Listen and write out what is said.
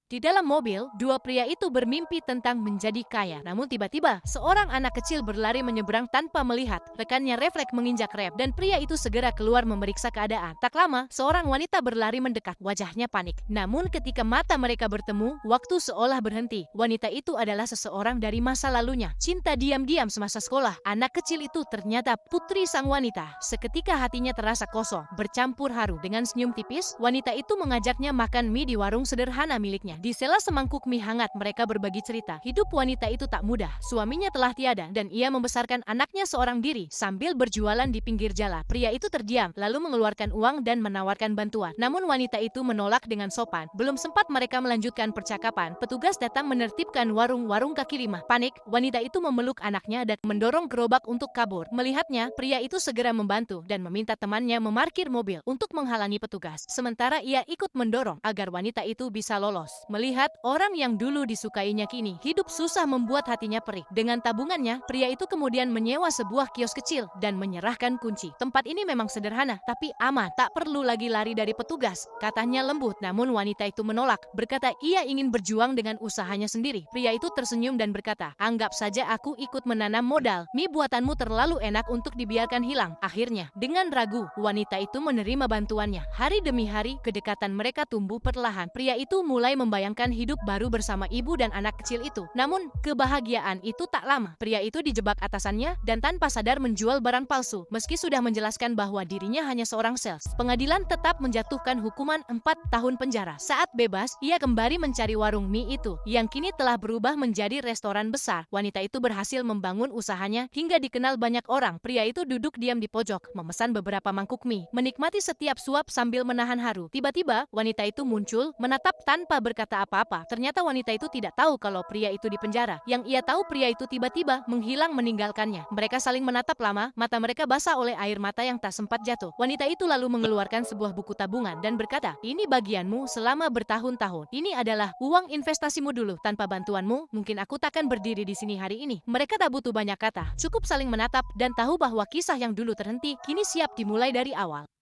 Di dalam mobil, dua pria itu bermimpi tentang menjadi kaya. Namun tiba-tiba, seorang anak kecil berlari menyeberang tanpa melihat. Rekannya refleks menginjak rem, dan pria itu segera keluar memeriksa keadaan. Tak lama, seorang wanita berlari mendekat. Wajahnya panik. Namun ketika mata mereka bertemu, waktu seolah berhenti. Wanita itu adalah seseorang dari masa lalunya. Cinta diam-diam semasa sekolah. Anak kecil itu ternyata putri sang wanita. Seketika hatinya terasa kosong, bercampur haru. Dengan senyum tipis, wanita itu mengajaknya makan mie di warung sederhana miliknya. Di sela semangkuk mie hangat, mereka berbagi cerita. Hidup wanita itu tak mudah. Suaminya telah tiada dan ia membesarkan anaknya seorang diri sambil berjualan di pinggir jalan. Pria itu terdiam, lalu mengeluarkan uang dan menawarkan bantuan. Namun wanita itu menolak dengan sopan. Belum sempat mereka melanjutkan percakapan, petugas datang menertibkan warung-warung kaki lima. Panik, wanita itu memeluk anaknya dan mendorong gerobak untuk kabur. Melihatnya, pria itu segera membantu dan meminta temannya memarkir mobil untuk menghalangi petugas. Sementara ia ikut mendorong agar wanita itu bisa lolos. Melihat orang yang dulu disukainya kini hidup susah membuat hatinya perih. Dengan tabungannya, pria itu kemudian menyewa sebuah kios kecil dan menyerahkan kunci. Tempat ini memang sederhana, tapi aman. Tak perlu lagi lari dari petugas, katanya lembut. Namun wanita itu menolak, berkata ia ingin berjuang dengan usahanya sendiri. Pria itu tersenyum dan berkata, anggap saja aku ikut menanam modal. Mie buatanmu terlalu enak untuk dibiarkan hilang. Akhirnya, dengan ragu, wanita itu menerima bantuannya. Hari demi hari, kedekatan mereka tumbuh perlahan. Pria itu mulai membayangkan hidup baru bersama ibu dan anak kecil itu. Namun, kebahagiaan itu tak lama. Pria itu dijebak atasannya dan tanpa sadar menjual barang palsu. Meski sudah menjelaskan bahwa dirinya hanya seorang sales, pengadilan tetap menjatuhkan hukuman 4 tahun penjara. Saat bebas, ia kembali mencari warung mie itu, yang kini telah berubah menjadi restoran besar. Wanita itu berhasil membangun usahanya hingga dikenal banyak orang. Pria itu duduk diam di pojok, memesan beberapa mangkuk mie, menikmati setiap suap sambil menahan haru. Tiba-tiba, wanita itu muncul, menatap tanpa berkata apa-apa. Ternyata wanita itu tidak tahu kalau pria itu di penjara. Yang ia tahu, pria itu tiba-tiba menghilang meninggalkannya. Mereka saling menatap lama, mata mereka basah oleh air mata yang tak sempat jatuh. Wanita itu lalu mengeluarkan sebuah buku tabungan dan berkata, ini bagianmu selama bertahun-tahun. Ini adalah uang investasimu dulu. Tanpa bantuanmu, mungkin aku takkan berdiri di sini hari ini. Mereka tak butuh banyak kata, cukup saling menatap dan tahu bahwa kisah yang dulu terhenti, kini siap dimulai dari awal.